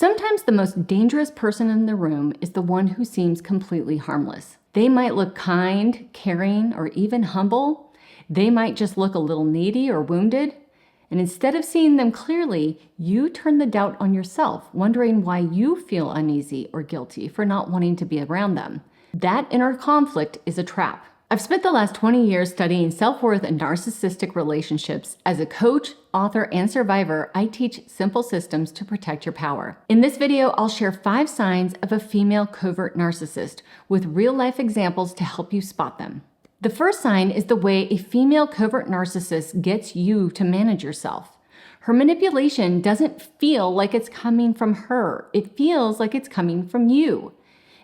Sometimes the most dangerous person in the room is the one who seems completely harmless. They might look kind, caring, or even humble. They might just look a little needy or wounded. And instead of seeing them clearly, you turn the doubt on yourself, wondering why you feel uneasy or guilty for not wanting to be around them. That inner conflict is a trap. I've spent the last 20 years studying self-worth and narcissistic relationships. As a coach, author, and survivor, I teach simple systems to protect your power. In this video, I'll share 5 signs of a female covert narcissist with real-life examples to help you spot them. The first sign is the way a female covert narcissist gets you to manage yourself. Her manipulation doesn't feel like it's coming from her. It feels like it's coming from you.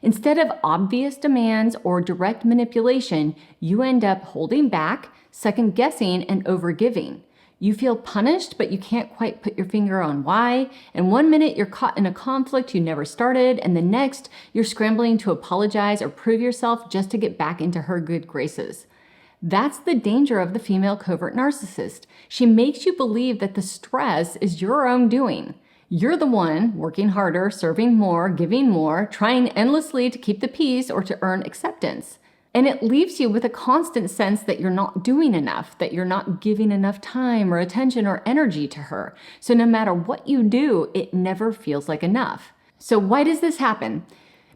Instead of obvious demands or direct manipulation, you end up holding back, second-guessing, and overgiving. You feel punished, but you can't quite put your finger on why. And one minute you're caught in a conflict you never started, and the next you're scrambling to apologize or prove yourself just to get back into her good graces. That's the danger of the female covert narcissist. She makes you believe that the stress is your own doing. You're the one working harder, serving more, giving more, trying endlessly to keep the peace or to earn acceptance. And it leaves you with a constant sense that you're not doing enough, that you're not giving enough time or attention or energy to her. So no matter what you do, it never feels like enough. So why does this happen?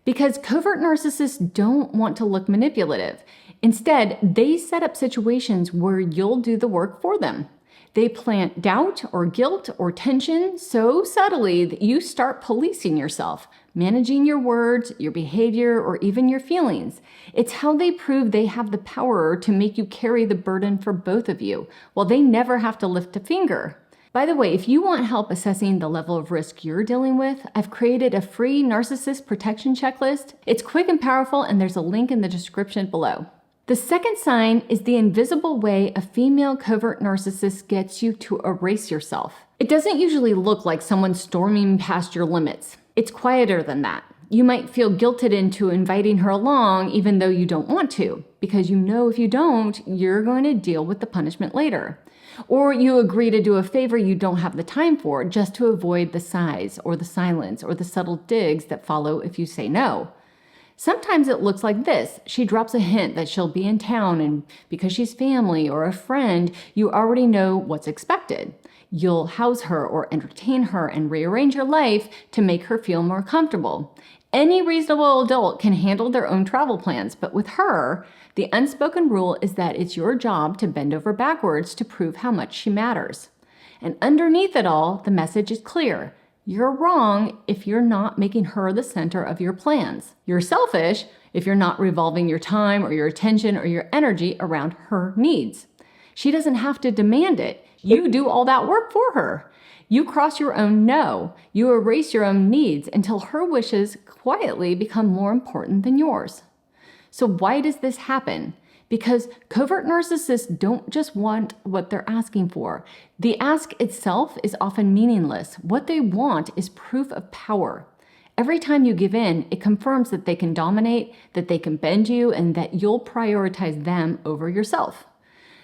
Because covert narcissists don't want to look manipulative. Instead, they set up situations where you'll do the work for them. They plant doubt or guilt or tension so subtly that you start policing yourself, managing your words, your behavior, or even your feelings. It's how they prove they have the power to make you carry the burden for both of you, while they never have to lift a finger. By the way, if you want help assessing the level of risk you're dealing with, I've created a free narcissist protection checklist. It's quick and powerful, and there's a link in the description below. The second sign is the invisible way a female covert narcissist gets you to erase yourself. It doesn't usually look like someone storming past your limits. It's quieter than that. You might feel guilted into inviting her along even though you don't want to, because you know if you don't, you're going to deal with the punishment later. Or you agree to do a favor you don't have the time for just to avoid the sighs or the silence or the subtle digs that follow if you say no. Sometimes it looks like this. She drops a hint that she'll be in town, and because she's family or a friend, you already know what's expected. You'll house her or entertain her and rearrange your life to make her feel more comfortable. Any reasonable adult can handle their own travel plans, but with her, the unspoken rule is that it's your job to bend over backwards to prove how much she matters. And underneath it all, the message is clear. You're wrong if you're not making her the center of your plans. You're selfish if you're not revolving your time or your attention or your energy around her needs. She doesn't have to demand it. You do all that work for her. You cross your own no. You erase your own needs until her wishes quietly become more important than yours. So why does this happen? Because covert narcissists don't just want what they're asking for. The ask itself is often meaningless. What they want is proof of power. Every time you give in, it confirms that they can dominate, that they can bend you, and that you'll prioritize them over yourself.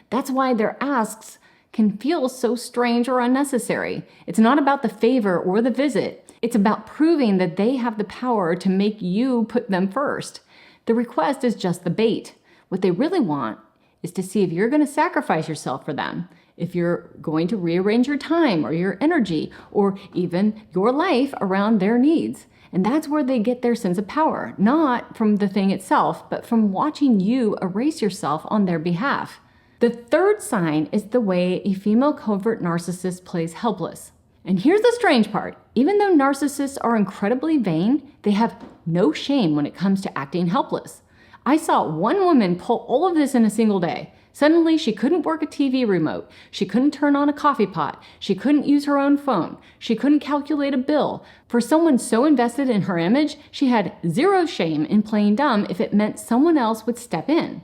That's why their asks can feel so strange or unnecessary. It's not about the favor or the visit. It's about proving that they have the power to make you put them first. The request is just the bait. What they really want is to see if you're going to sacrifice yourself for them, if you're going to rearrange your time or your energy or even your life around their needs. And that's where they get their sense of power, not from the thing itself, but from watching you erase yourself on their behalf. The third sign is the way a female covert narcissist plays helpless. And here's the strange part. Even though narcissists are incredibly vain, they have no shame when it comes to acting helpless. I saw one woman pull all of this in a single day. Suddenly, she couldn't work a TV remote. She couldn't turn on a coffee pot. She couldn't use her own phone. She couldn't calculate a bill. For someone so invested in her image, she had zero shame in playing dumb if it meant someone else would step in.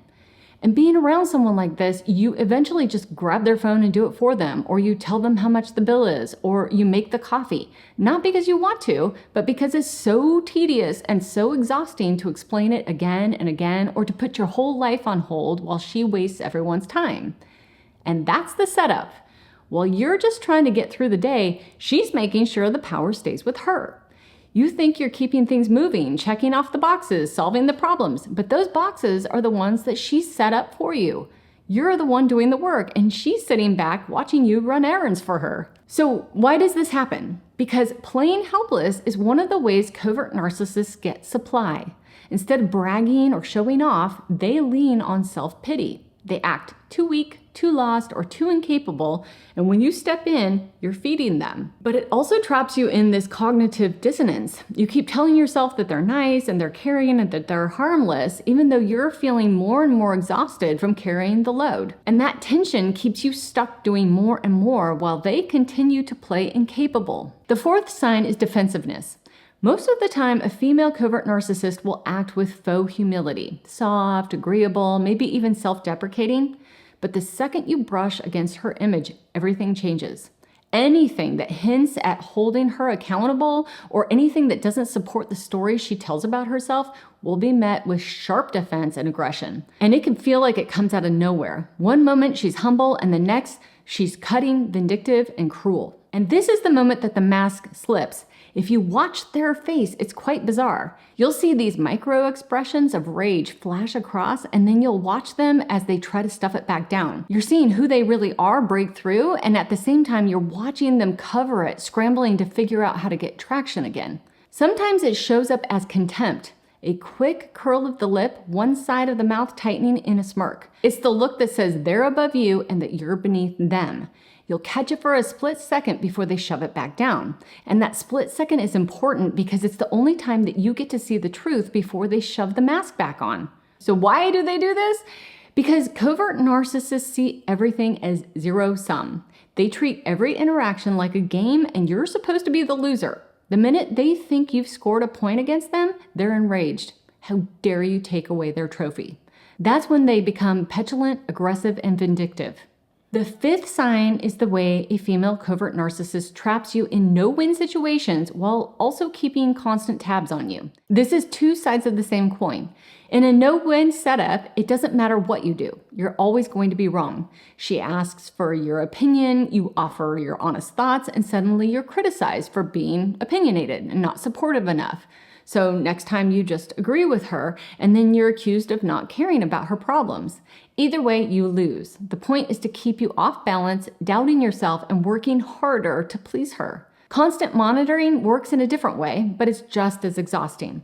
And being around someone like this, you eventually just grab their phone and do it for them, or you tell them how much the bill is, or you make the coffee. Not because you want to, but because it's so tedious and so exhausting to explain it again and again, or to put your whole life on hold while she wastes everyone's time. And that's the setup. While you're just trying to get through the day, she's making sure the power stays with her. You think you're keeping things moving, checking off the boxes, solving the problems, but those boxes are the ones that she set up for you. You're the one doing the work, and she's sitting back watching you run errands for her. So why does this happen? Because playing helpless is one of the ways covert narcissists get supply. Instead of bragging or showing off, they lean on self-pity. They act too weak, too lost, or too incapable, and when you step in, you're feeding them. But it also traps you in this cognitive dissonance. You keep telling yourself that they're nice and they're caring and that they're harmless, even though you're feeling more and more exhausted from carrying the load. And that tension keeps you stuck doing more and more while they continue to play incapable. The fourth sign is defensiveness. Most of the time, a female covert narcissist will act with faux humility, soft, agreeable, maybe even self-deprecating. But the second you brush against her image, everything changes. Anything that hints at holding her accountable or anything that doesn't support the story she tells about herself will be met with sharp defense and aggression. And it can feel like it comes out of nowhere. One moment she's humble, and the next she's cutting, vindictive, and cruel. And this is the moment that the mask slips. If you watch their face, it's quite bizarre. You'll see these micro expressions of rage flash across, and then you'll watch them as they try to stuff it back down. You're seeing who they really are break through, and at the same time, you're watching them cover it, scrambling to figure out how to get traction again. Sometimes it shows up as contempt. A quick curl of the lip, one side of the mouth tightening in a smirk. It's the look that says they're above you and that you're beneath them. You'll catch it for a split second before they shove it back down. And that split second is important because it's the only time that you get to see the truth before they shove the mask back on. So why do they do this? Because covert narcissists see everything as zero sum. They treat every interaction like a game, and you're supposed to be the loser. The minute they think you've scored a point against them, they're enraged. How dare you take away their trophy? That's when they become petulant, aggressive, and vindictive. The fifth sign is the way a female covert narcissist traps you in no-win situations while also keeping constant tabs on you. This is two sides of the same coin. In a no-win setup, it doesn't matter what you do. You're always going to be wrong. She asks for your opinion, you offer your honest thoughts, and suddenly you're criticized for being opinionated and not supportive enough. So next time you just agree with her, and then you're accused of not caring about her problems. Either way, you lose. The point is to keep you off balance, doubting yourself, and working harder to please her. Constant monitoring works in a different way, but it's just as exhausting.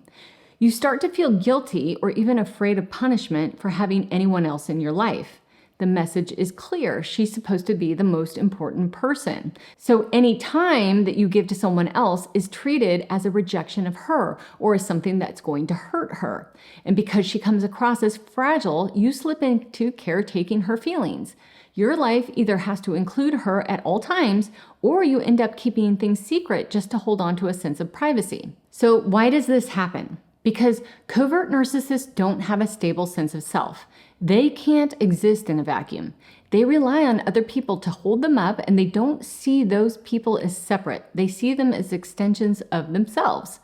You start to feel guilty or even afraid of punishment for having anyone else in your life. The message is clear. She's supposed to be the most important person. So any time that you give to someone else is treated as a rejection of her or as something that's going to hurt her. And because she comes across as fragile, you slip into caretaking her feelings. Your life either has to include her at all times, or you end up keeping things secret just to hold on to a sense of privacy. So why does this happen? Because covert narcissists don't have a stable sense of self. They can't exist in a vacuum. They rely on other people to hold them up, and they don't see those people as separate. They see them as extensions of themselves.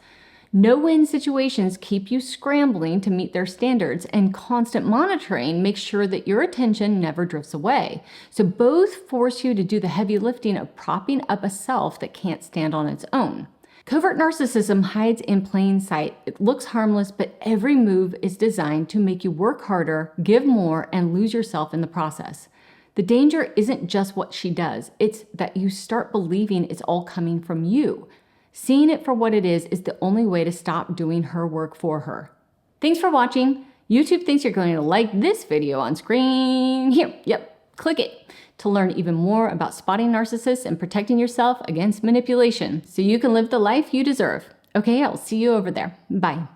No-win situations keep you scrambling to meet their standards, and constant monitoring makes sure that your attention never drifts away. So both force you to do the heavy lifting of propping up a self that can't stand on its own. Covert narcissism hides in plain sight. It looks harmless, but every move is designed to make you work harder, give more, and lose yourself in the process. The danger isn't just what she does. It's that you start believing it's all coming from you. Seeing it for what it is the only way to stop doing her work for her. Thanks for watching. YouTube thinks you're going to like this video on screen. Here, yep, click it to learn even more about spotting narcissists and protecting yourself against manipulation so you can live the life you deserve. Okay, I'll see you over there. Bye.